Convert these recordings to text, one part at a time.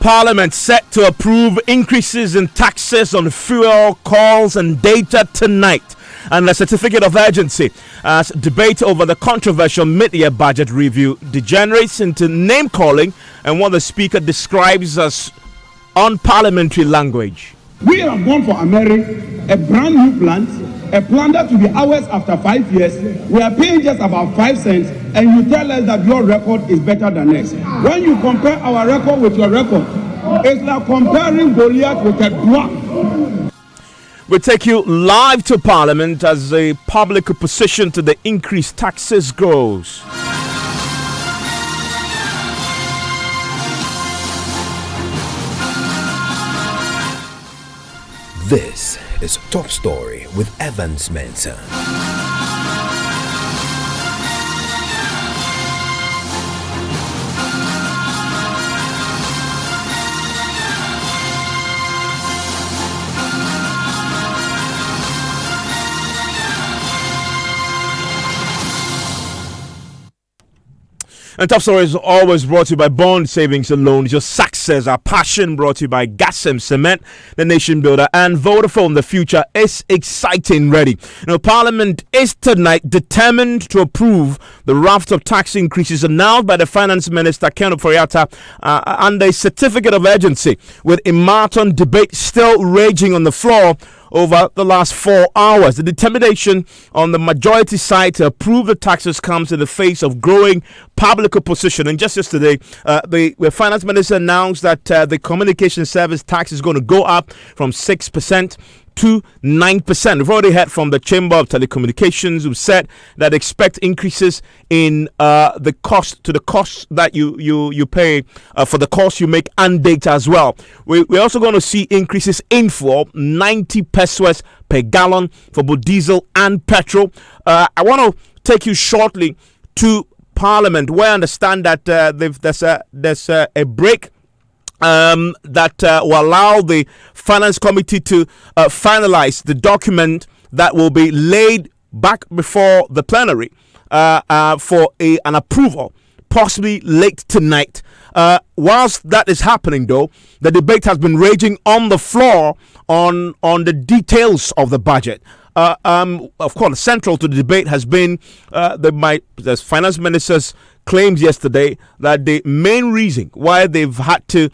Parliament set to approve increases in taxes on fuel, calls, and data tonight. And a certificate of urgency as debate over the controversial mid-year budget review degenerates into name-calling and what the Speaker describes as unparliamentary language. We have gone for a brand new plant, a plant that will be ours after 5 years. We are paying just about 5 cents, and you tell us that your record is better than us. When you compare our record with your record, it's like comparing Goliath with a dwarf. We take you live to Parliament as the public opposition to the increased taxes grows. This is Top Story with Evans Mensah. And Top Story is always brought to you by Bond Savings and Loans. Your success, our passion, brought to you by Gasem Cement, the nation builder, and Vodafone. The future is exciting, ready. Parliament is tonight determined to approve the raft of tax increases announced by the Finance Minister, Ken Ofori-Atta, under a certificate of urgency, with a marathon debate still raging on the floor over the last 4 hours. The determination on the majority side to approve the taxes comes in the face of growing public opposition. And just yesterday, the finance minister announced that the communication service tax is going to go up from 6% to 9%. We've already heard from the Chamber of Telecommunications, who said that expect increases in the cost that you pay for the calls you make and data as well. We're also going to see increases in fuel, 90 pesos per gallon for both diesel and petrol. I want to take you shortly to Parliament, where I understand that there's a break that will allow the Finance Committee to finalize the document that will be laid back before the plenary for an approval, possibly late tonight. Whilst that is happening, though, the debate has been raging on the floor on the details of the budget. Of course, central to the debate has been the finance minister's claims yesterday that the main reason why they've had to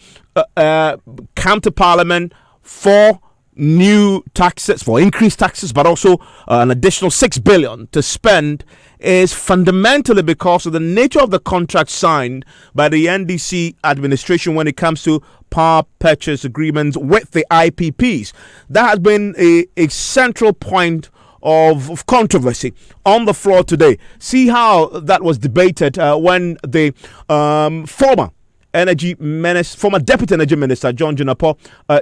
come to Parliament for new taxes, for increased taxes, but also an additional 6 billion to spend is fundamentally because of the nature of the contract signed by the NDC administration when it comes to power purchase agreements with the IPPs. That has been a central point of controversy on the floor today. See how that was debated when the former Deputy Energy Minister John Junapo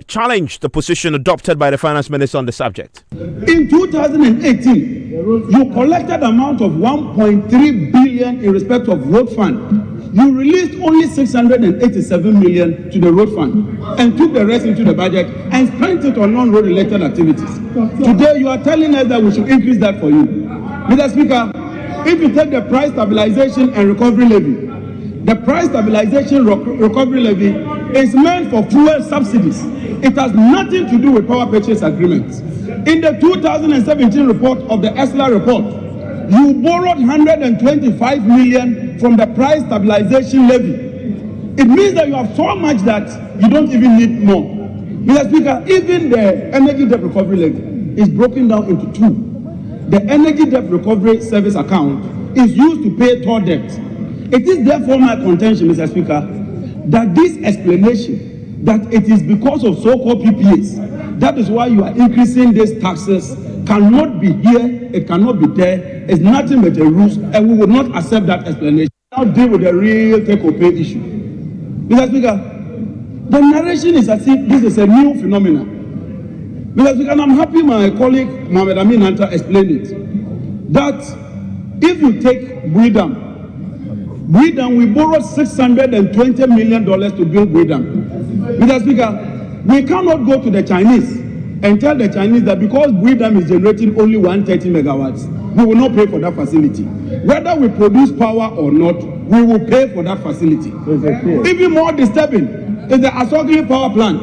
challenged the position adopted by the Finance Minister on the subject. In 2018, you collected amount of 1.3 billion in respect of road fund. You released only 687 million to the road fund and took the rest into the budget and spent it on non-road related activities. Today, you are telling us that we should increase that for you. Mr. Speaker, if you take the price stabilization and recovery levy, the price stabilization recovery levy is meant for fuel subsidies. It has nothing to do with power purchase agreements. In the 2017 report of the ESLA report, you borrowed 125 million from the price stabilization levy. It means that you have so much that you don't even need more. Mr. Speaker, even the energy debt recovery levy is broken down into two. The energy debt recovery service account is used to pay toll debt. It is therefore my contention, Mr. Speaker, that this explanation that it is because of so-called PPAs, that is why you are increasing these taxes, cannot be here, it cannot be there. It's nothing but a ruse, and we will not accept that explanation. Now deal with the real take-or-pay issue. Mr. Speaker, the narration is as if this is a new phenomenon. Mr. Speaker, and I'm happy my colleague Mohamed Amin Anta explained it, that if you take Bridam, we borrowed $620 million to build Bridam. Mr. Speaker, we cannot go to the Chinese and tell the Chinese that because Bridam is generating only 130 megawatts, we will not pay for that facility. Whether we produce power or not, we will pay for that facility. Even more disturbing, is the Asogli power plant.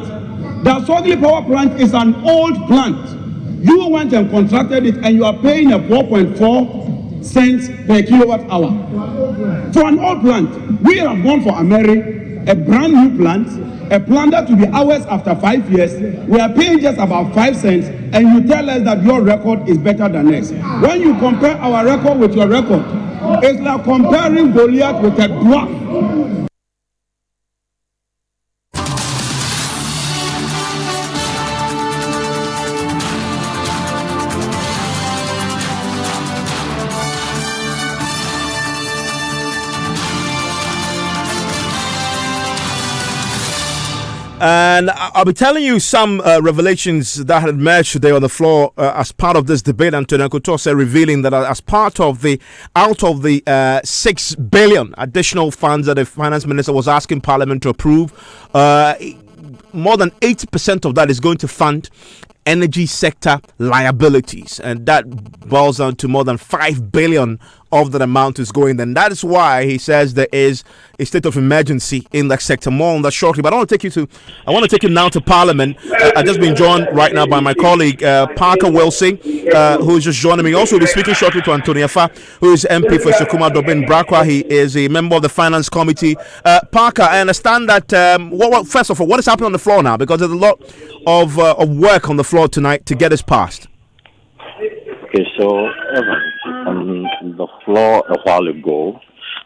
The Asogli power plant is an old plant. You went and contracted it and you are paying a 4.4 cents per kilowatt hour. For an old plant, we have gone for Ameri, a brand new plant, a plant that will be ours after 5 years. We are paying just about 5 cents, and you tell us that your record is better than us. When you compare our record with your record, it's like comparing Goliath with a dwarf. And I'll be telling you some revelations that had emerged today on the floor as part of this debate. Antonio Kutose revealing that out of the 6 billion additional funds that the finance minister was asking Parliament to approve, more than 80% of that is going to fund energy sector liabilities, and that boils down to more than 5 billion of that amount is going. Then that is why he says there is a state of emergency in that sector. More on that shortly. But I want to take you now to Parliament. I've just been joined right now by my colleague Parker Wilson, who is just joining me. Also, we'll be speaking shortly to Antonio Fa, who is MP for Sekuma Dobin Brakwa. He is a member of the Finance Committee. Parker, I understand that. First of all, what is happening on the floor now? Because there's a lot of work on the floor tonight to get this passed. Okay, so on the floor a while ago,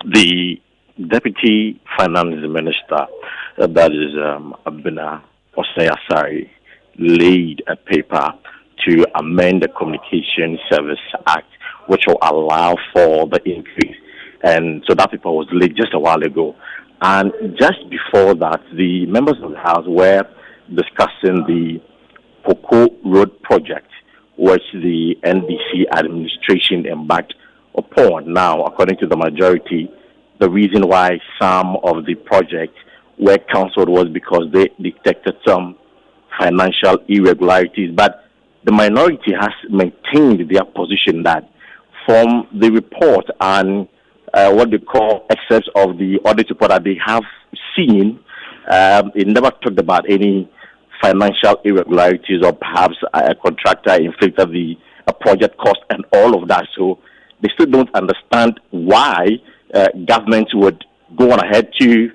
the Deputy Finance Minister, that is Abina Osei-Asari, laid a paper to amend the Communication Service Act, which will allow for the increase. And so that paper was laid just a while ago. And just before that, the members of the House were discussing the Cocoa Road project, which the NDC administration embarked upon. Now, according to the majority, the reason why some of the projects were cancelled was because they detected some financial irregularities. But the minority has maintained their position that from the report and what they call excerpts of the audit report that they have seen, it never talked about any financial irregularities or perhaps a contractor inflated the project cost and all of that. So they still don't understand why government would go on ahead to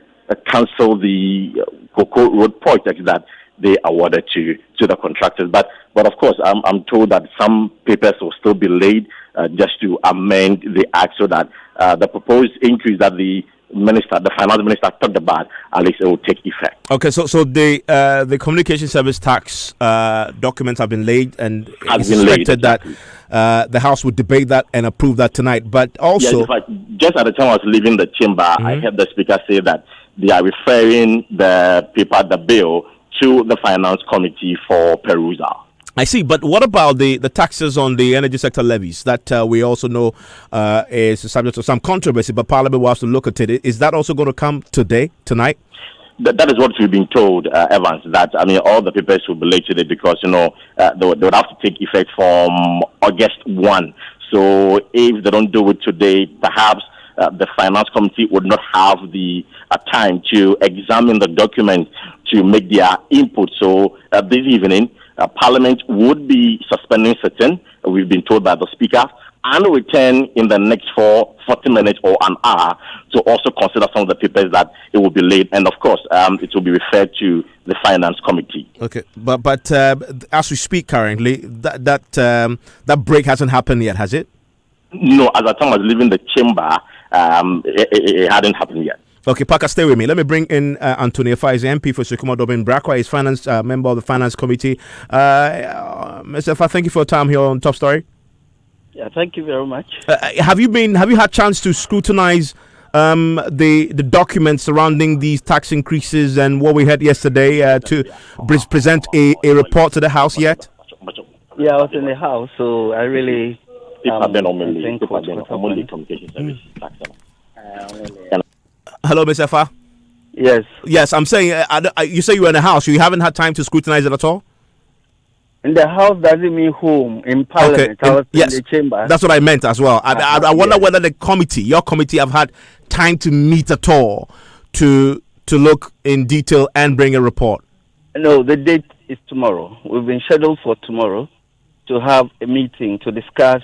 cancel the Cocoa Road project that they awarded to the contractors. But of course, I'm told that some papers will still be laid just to amend the act so that the proposed increase that the finance minister talked about, at least it will take effect. Okay, so the communication service tax documents have been laid, and it's expected that the House would debate that and approve that tonight. But also, yes, just at the time I was leaving the chamber, I heard the speaker say that they are referring the bill to the Finance Committee for perusal. I see, but what about the taxes on the energy sector levies that we also know is subject to some controversy, but Parliament will have to look at it. Is that also going to come tonight? That is what we've been told, Evans, that, all the papers will be late today because, they would have to take effect from August 1. So if they don't do it today, perhaps the Finance Committee would not have the time to examine the document to make their input. So this evening, Parliament would be suspending sitting, we've been told by the Speaker, and return in the next 40 minutes or an hour to also consider some of the papers that it will be laid. And of course, it will be referred to the Finance Committee. Okay, but as we speak currently, that break hasn't happened yet, has it? No, as the time I was leaving the chamber, it hadn't happened yet. Okay, Parker, stay with me. Let me bring in Antonio Fa, is MP for Sekuma Dobin Brakwa. He's finance member of the Finance Committee. Mr. Fa, thank you for your time here on Top Story. Yeah, thank you very much. Have you had chance to scrutinize the documents surrounding these tax increases and what we heard yesterday to present a report to the House yet? Yeah, I was in the House, so I really. Hello, Mr. Fa. Yes. Yes, I'm saying, you say you were in the House. You haven't had time to scrutinize it at all? In the House doesn't mean home. In Parliament, okay. I was in the chamber. That's what I meant as well. I wonder whether your committee have had time to meet at all to to look in detail and bring a report? No, the date is tomorrow. We've been scheduled for tomorrow to have a meeting to discuss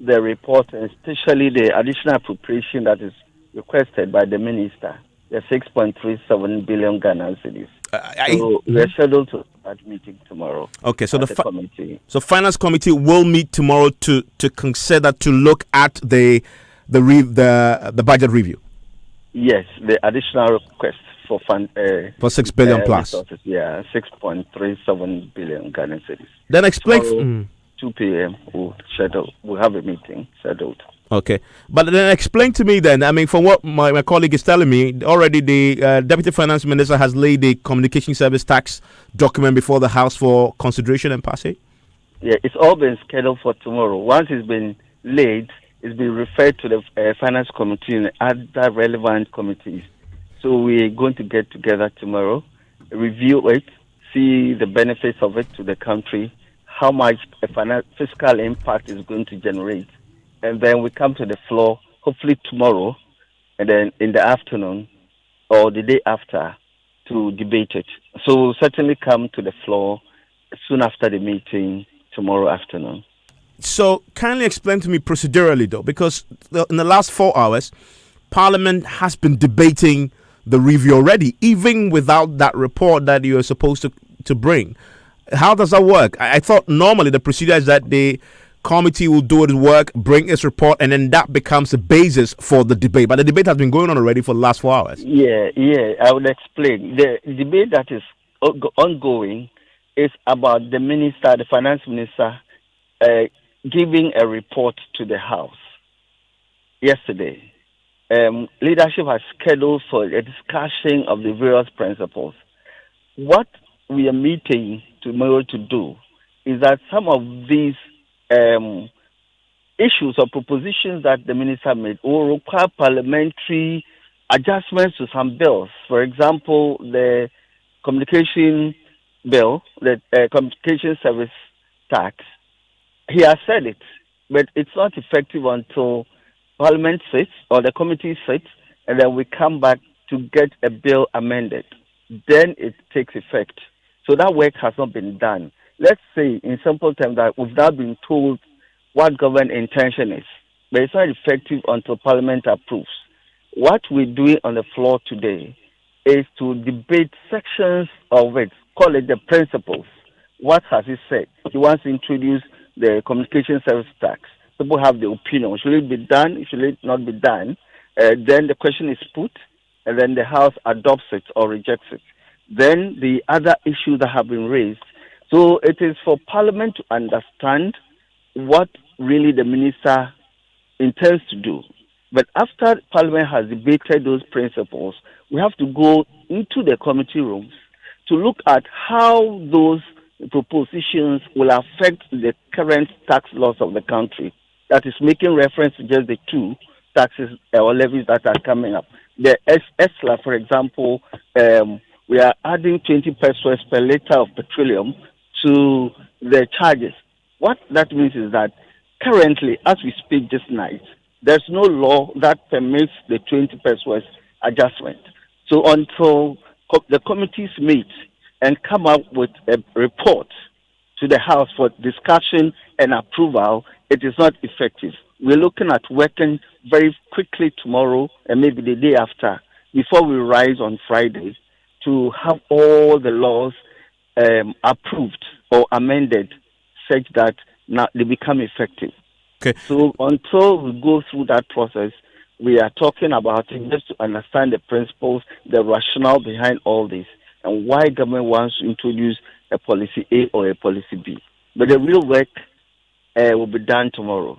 the report, and especially the additional appropriation that is requested by the minister, the 6.37 billion Ghana cedis. So we are scheduled to have that meeting tomorrow. Okay, so the committee. So finance committee will meet tomorrow to consider, to look at the budget review. Yes, the additional request for fund for 6 billion plus. Resources, 6.37 billion Ghana cedis. Then explain. 2 p.m. We'll have a meeting scheduled. Okay, but then explain to me then. I mean, from what my colleague is telling me, already the Deputy Finance Minister has laid the communication service tax document before the House for consideration and passage. Yeah, it's all been scheduled for tomorrow. Once it's been laid, it's been referred to the Finance Committee and other relevant committees. So we're going to get together tomorrow, review it, see the benefits of it to the country, how much a fiscal impact is going to generate. And then we come to the floor, hopefully tomorrow, and then in the afternoon or the day after to debate it. So we'll certainly come to the floor soon after the meeting tomorrow afternoon. So kindly explain to me procedurally, though, because in the last 4 hours, Parliament has been debating the review already, even without that report that you are supposed to bring. How does that work? I thought normally the procedure is that the committee will do its work, bring its report, and then that becomes the basis for the debate. But the debate has been going on already for the last 4 hours. Yeah, I would explain. The debate that is ongoing is about the minister, the finance minister, giving a report to the House yesterday. Leadership has scheduled for a discussion of the various principles. What we are meeting tomorrow to do is that some of these issues or propositions that the minister made will require parliamentary adjustments to some bills. For example, the communication bill, the communication service tax. He has said it, but it's not effective until Parliament sits or the committee sits, and then we come back to get a bill amended. Then it takes effect. So that work has not been done. Let's say, in simple terms, that we've now been told what government intention is, but it's not effective until Parliament approves. What we're doing on the floor today is to debate sections of it, call it the principles. What has he said? He wants to introduce the communication service tax. People have the opinion. Should it be done? Should it not be done? Then the question is put, and then the House adopts it or rejects it. Then the other issues that have been raised. So it is for Parliament to understand what really the minister intends to do. But after Parliament has debated those principles, we have to go into the committee rooms to look at how those propositions will affect the current tax laws of the country. That is making reference to just the two taxes or levies that are coming up. The ESLA, for example, we are adding 20 pesos per liter of petroleum to the charges. What that means is that currently, as we speak this night, there's no law that permits the 20 pesos adjustment. So until the committees meet and come up with a report to the House for discussion and approval, it is not effective. We're looking at working very quickly tomorrow and maybe the day after, before we rise on Friday, to have all the laws approved or amended such that now they become effective. Okay. So until we go through that process, we are talking about it just to understand the principles, the rationale behind all this, and why government wants to introduce a policy A or a policy B. But the real work will be done tomorrow.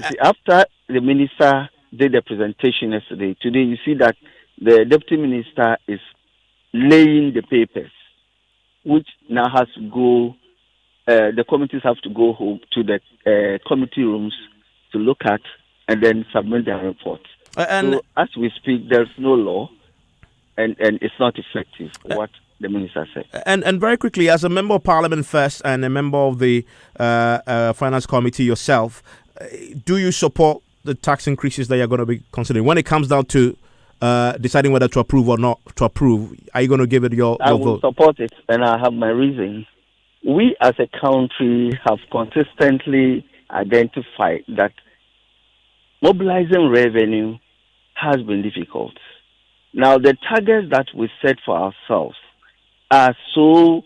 See, after the minister did the presentation yesterday, today you see that the deputy minister is laying the papers, which now has to go, the committees have to go home to the committee rooms to look at and then submit their reports. So as we speak, there's no law and it's not effective, what the minister said. And very quickly, as a member of Parliament first and a member of the Finance Committee yourself, do you support the tax increases that you're going to be considering when it comes down to deciding whether to approve or not to approve. Are you going to give it your I will vote? support it, and I have my reasons. We as a country have consistently identified that mobilizing revenue has been difficult. Now, the targets that we set for ourselves are so,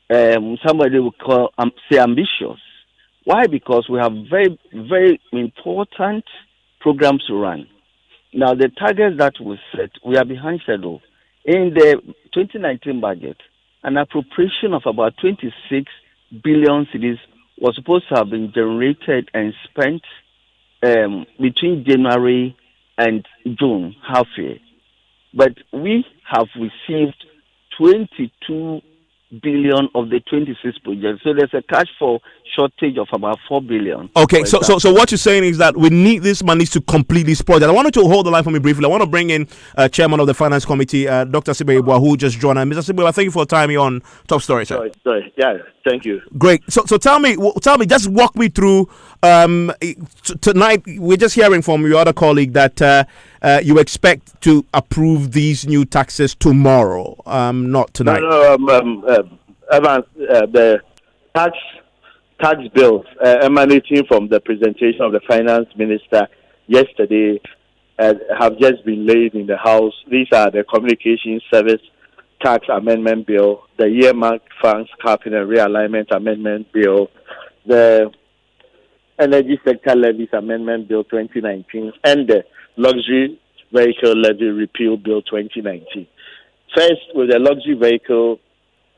somebody would call, say, ambitious. Why? Because we have very, very important programs to run. Now, the targets that we set, we are behind schedule. In the 2019 budget, an appropriation of about 26 billion cedis was supposed to have been generated and spent between January and June, half year. But we have received 22 billion of the 26 projects. So there's a cash flow shortage of about 4 billion. Okay, so what you're saying is that we need this money to complete this project. I wanted to hold the line for me briefly. I want to bring in Chairman of the Finance Committee, Dr. Sibe Ibua, who just joined us. Mr. Sibe, thank you for your time here on Top Story, sir. Sorry. Yeah, thank you. Great. So tell me, just walk me through. Tonight, we're just hearing from your other colleague that you expect to approve these new taxes tomorrow, not tonight. Evans, the tax bills emanating from the presentation of the finance minister yesterday have just been laid in the House. These are the Communication Service Tax Amendment Bill, the Earmark Funds Capping and Realignment Amendment Bill, the Energy Sector Levies Amendment Bill 2019, and the Luxury Vehicle Levy Repeal Bill 2019. First, with the Luxury Vehicle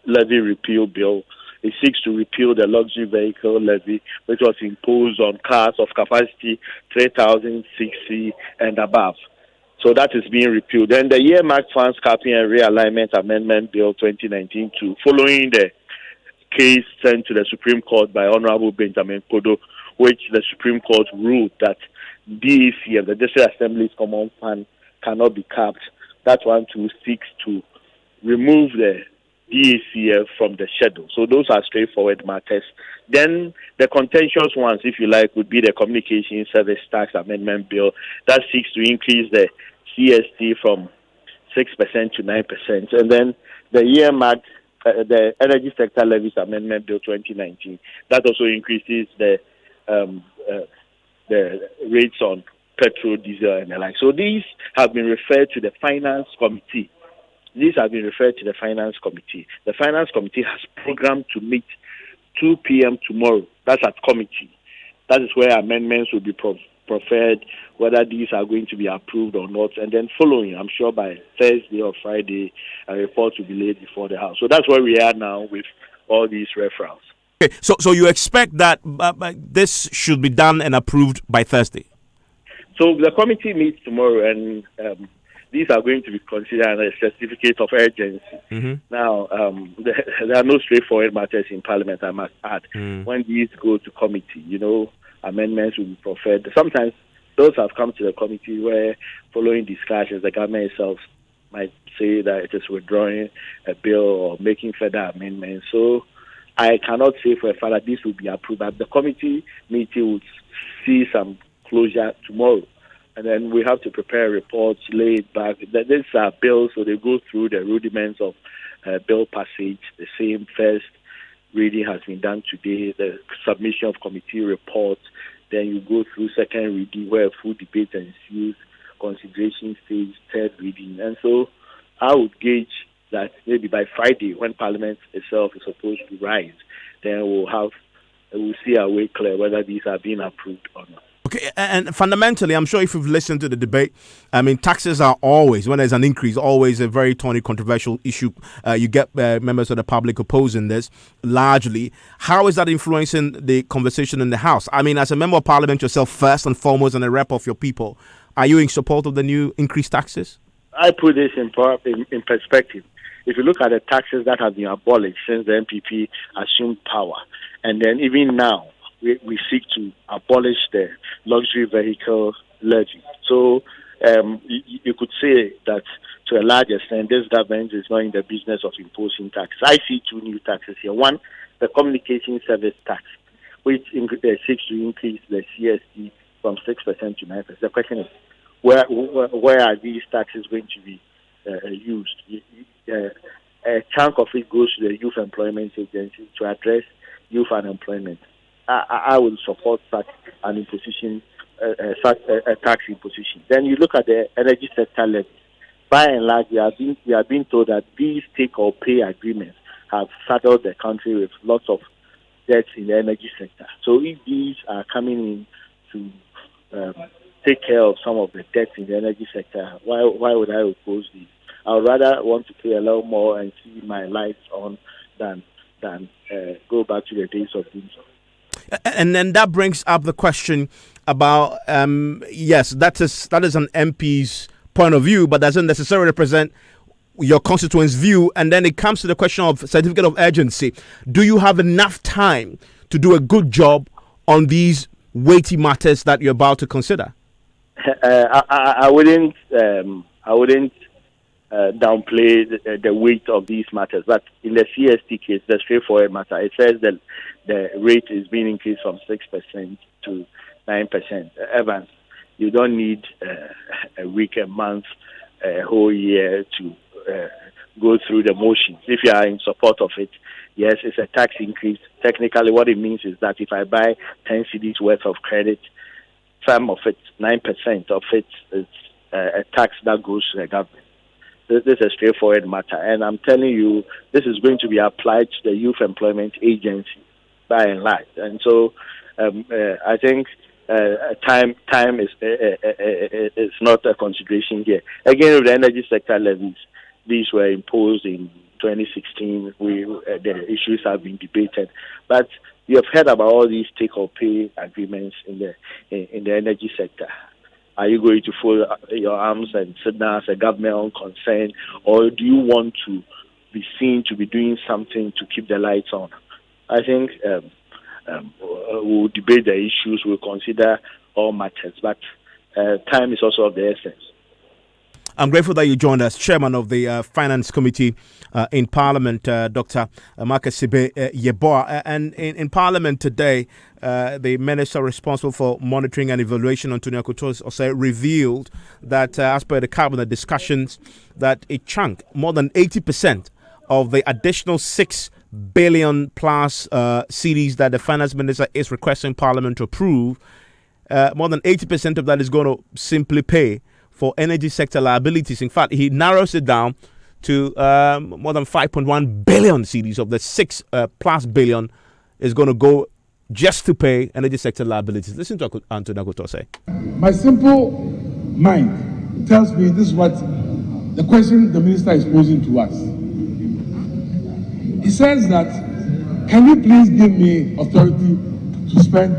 Levy Repeal Bill, it seeks to repeal the luxury vehicle levy, which was imposed on cars of capacity 3,000 cc and above. So that is being repealed. Then the Earmark Funds Capping and Realignment Amendment Bill 2019 too, following the case sent to the Supreme Court by Honorable Benjamin Kodo, which the Supreme Court ruled that DAC and the District Assembly's Common Fund cannot be capped. That one too seeks to remove the DACF from the schedule. So those are straightforward matters. Then the contentious ones, if you like, would be the Communication Service Tax Amendment Bill that seeks to increase the CST from 6% to 9%. And then the earmark, the Energy Sector Levies Amendment Bill 2019, that also increases the rates on petrol, diesel, and the like. So these have been referred to the Finance Committee. These have been referred to the Finance Committee. The Finance Committee has programmed to meet 2 p.m. tomorrow. That's at committee. That is where amendments will be preferred, whether these are going to be approved or not. And then following, I'm sure by Thursday or Friday, a report will be laid before the House. So that's where we are now with all these referrals. Okay, so you expect that this should be done and approved by Thursday? So the committee meets tomorrow, and these are going to be considered a certificate of urgency. Mm-hmm. Now, there are no straightforward matters in Parliament, I must add. When these go to committee, amendments will be preferred. Sometimes those have come to the committee where, following discussions, the government itself might say that it is withdrawing a bill or making further amendments. So I cannot say for a fact that this will be approved, but the committee meeting will see some closure tomorrow. And then we have to prepare reports, lay it back. These are bills, so they go through the rudiments of bill passage. The same first reading has been done today, the submission of committee reports. Then you go through second reading where full debate ensues, consideration stage, third reading. And so I would gauge that maybe by Friday, when Parliament itself is supposed to rise, then we'll see our way clear whether these are being approved or not. Okay, and fundamentally, I'm sure if you've listened to the debate, I mean, taxes are always, when there's an increase, always a very thorny, controversial issue. You get members of the public opposing this largely. How is that influencing the conversation in the House? I mean, as a member of Parliament yourself, first and foremost, and a rep of your people, are you in support of the new increased taxes? I put this in perspective. If you look at the taxes that have been abolished since the MPP assumed power, and then even now, we seek to abolish the luxury vehicle levy. So you could say that to a large extent, this government is not in the business of imposing taxes. I see two new taxes here. One, the communication service tax, which seeks to increase the CST from 6% to 9%. The question is, where are these taxes going to be used? A chunk of it goes to the Youth Employment Agency to address youth unemployment. I will support such an imposition, such a tax imposition. Then you look at the energy sector levies. By and large, we are being told that these take-or-pay agreements have saddled the country with lots of debts in the energy sector. So if these are coming in to take care of some of the debts in the energy sector, why would I oppose these? I would rather want to pay a little more and see my lights on than go back to the days of doing so. And then that brings up the question about yes, that is an MP's point of view, but doesn't necessarily represent your constituents' view. And then it comes to the question of certificate of urgency. Do you have enough time to do a good job on these weighty matters that you're about to consider? I wouldn't downplay the weight of these matters, but in the CST case, the straightforward matter, it says that the rate is being increased from 6% to 9%. Evans, you don't need a week, a month, a whole year to go through the motions. If you are in support of it, yes, it's a tax increase. Technically, what it means is that if I buy 10 cedis worth of credit, some of it, 9% of it, is a tax that goes to the government. This is a straightforward matter, and I'm telling you, this is going to be applied to the Youth Employment Agency by and large. And so, I think time is not a consideration here. Again, with the energy sector levies, these were imposed in 2016. The issues have been debated, but you have heard about all these take-or-pay agreements in the energy sector. Are you going to fold your arms and sit down as a government unconcerned, or do you want to be seen to be doing something to keep the lights on? I think we'll debate the issues, we'll consider all matters, but time is also of the essence. I'm grateful that you joined us, Chairman of the Finance Committee in Parliament, Dr. Marcus Sibe Yeboah. And in Parliament today, the Minister responsible for monitoring and evaluation, Antonio Kotos, also revealed that as per the Cabinet discussions, that a chunk, more than 80% of the additional 6 billion plus cedis that the Finance Minister is requesting Parliament to approve, more than 80% of that is going to simply pay for energy sector liabilities. In fact, he narrows it down to more than 5.1 billion cedis of the 6 plus billion is going to go just to pay energy sector liabilities. Listen to Antonio Koto say. My simple mind tells me this is what the question the minister is posing to us. He says that, can you please give me authority to spend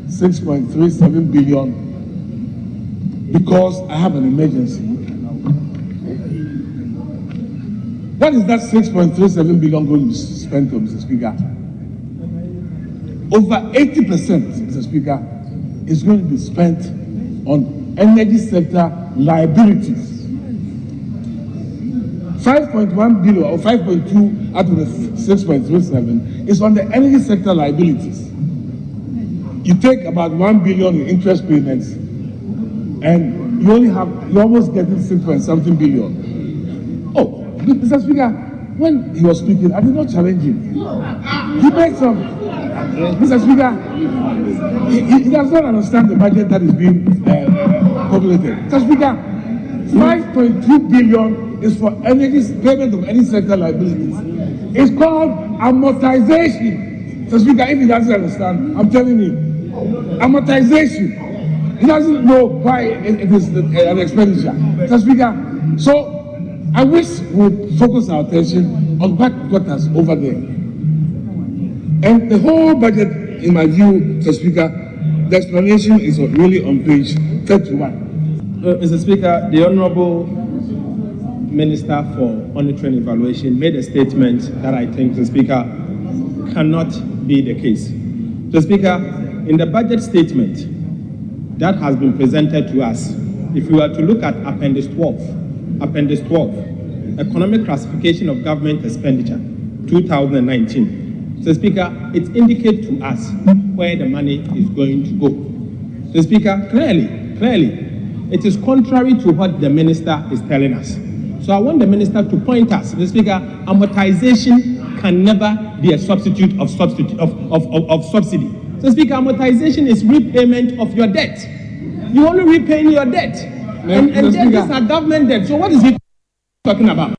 6.37 billion because I have an emergency? What is that 6.37 billion going to be spent on, Mr. Speaker? Over 80%, Mr. Speaker, is going to be spent on energy sector liabilities. 5.1 billion or 5.2 out of the 6.37 is on the energy sector liabilities. You take about 1 billion in interest payments, and you almost get 6.something billion. Oh, Mr. Speaker, when he was speaking, I did not challenge him. He made some. Mr. Speaker, he does not understand the budget that is being populated. Mr. Speaker, 5.2 billion is for payment of energy sector liabilities. It's called amortization. Mr. Speaker, if he doesn't understand, I'm telling him, amortization. He doesn't know why it is an expenditure. Mr. Speaker, so I wish we would focus our attention on what got us over there. And the whole budget, in my view, Mr. Speaker, the explanation is really on page 31. Mr. Speaker, the Honourable Minister for Monitoring and Evaluation made a statement that I think, Mr. Speaker, cannot be the case. Mr. Speaker, in the budget statement that has been presented to us, if we were to look at Appendix 12, Economic Classification of Government Expenditure, 2019. Mr. Speaker, it indicates to us where the money is going to go. Mr. Speaker, clearly, It is contrary to what the minister is telling us. So I want the minister to point us, Mr. Speaker, amortization can never be a substitute of subsidy. So Speaker, amortization is repayment of your debt. You only repaying your debt. And these are government debt. So what is he talking about?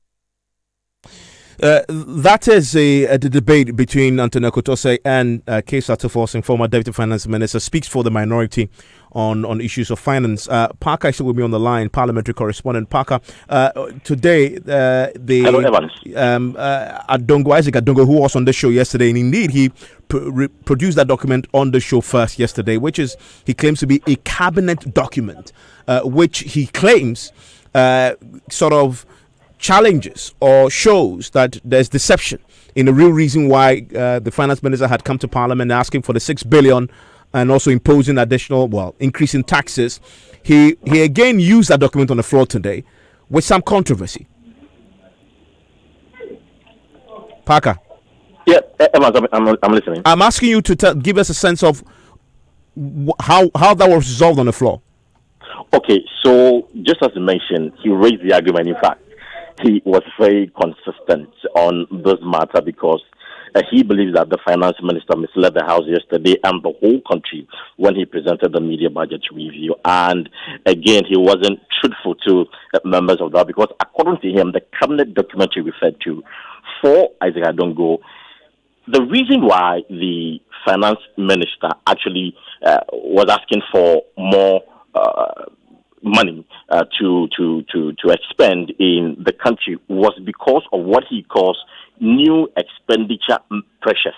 That is the debate between Antonio Kotose and Kesa Tuforsin, former Deputy Finance Minister, speaks for the minority on issues of finance. Parker is still with me on the line, parliamentary correspondent. Parker, today, Hello, Evans. Isaac Adongo, who was on the show yesterday, and indeed he produced that document on the show first yesterday, which is, he claims to be a cabinet document, which he claims sort of challenges or shows that there's deception in the real reason why the finance minister had come to parliament asking for the 6 billion and also imposing additional, increasing taxes. He again used that document on the floor today with some controversy. Parker. Yeah, I'm listening. I'm asking you to give us a sense of how that was resolved on the floor. Okay, so just as you mentioned, he raised the argument. In fact, he was very consistent on this matter because he believes that the finance minister misled the House yesterday and the whole country when he presented the media budget review. And again, he wasn't truthful to members of that because according to him, the cabinet document he referred to for Isaac Adongo, the reason why the finance minister actually was asking for more money to expend in the country was because of what he calls new expenditure pressures.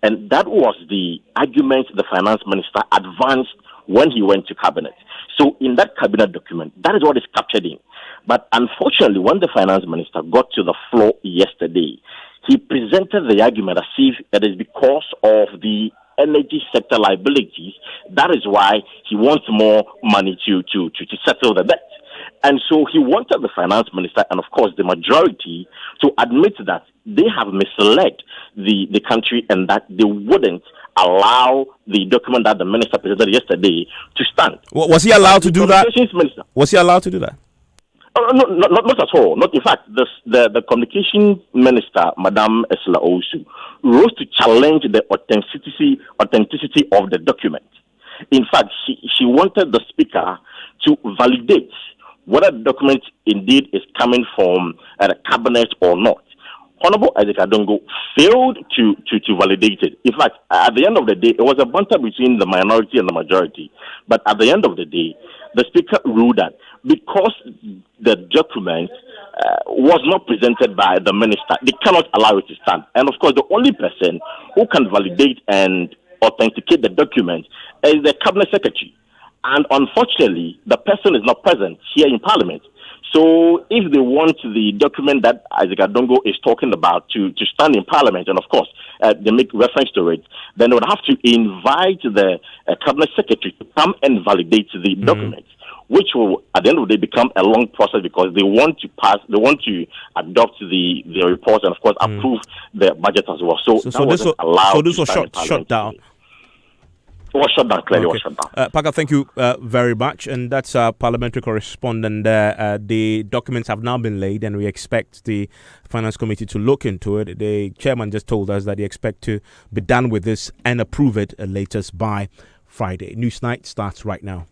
And that was the argument the finance minister advanced when he went to cabinet. So in that cabinet document, that is what is captured in. But unfortunately, when the finance minister got to the floor yesterday, he presented the argument as if it is because of the energy sector liabilities. That is why he wants more money to settle the debt. And so he wanted the finance minister and, of course, the majority to admit that they have misled the country and that they wouldn't allow the document that the minister presented yesterday to stand. Was he allowed to do that? Was he allowed to do that? No, not at all. Not in fact, the communication minister, Madame Esla Osu, rose to challenge the authenticity of the document. In fact, she wanted the speaker to validate whether the document indeed is coming from the cabinet or not. Honorable Isaac Adongo failed to validate it. In fact, at the end of the day, it was a banter between the minority and the majority. But at the end of the day, the speaker ruled that because the document was not presented by the minister, they cannot allow it to stand. And of course, the only person who can validate and authenticate the document is the cabinet secretary. And unfortunately, the person is not present here in Parliament. So if they want the document that Isaac Adongo is talking about to stand in Parliament, and of course they make reference to it, then they would have to invite the cabinet secretary to come and validate the document, which will at the end of the day become a long process because they want to adopt the report and of course approve the budget as well. So this was shut down. It was shut down, clearly. Okay. Was shut down. Parker, thank you very much. And that's our parliamentary correspondent there. The documents have now been laid and we expect the Finance Committee to look into it. The chairman just told us that they expect to be done with this and approve it latest by Friday. Newsnight starts right now.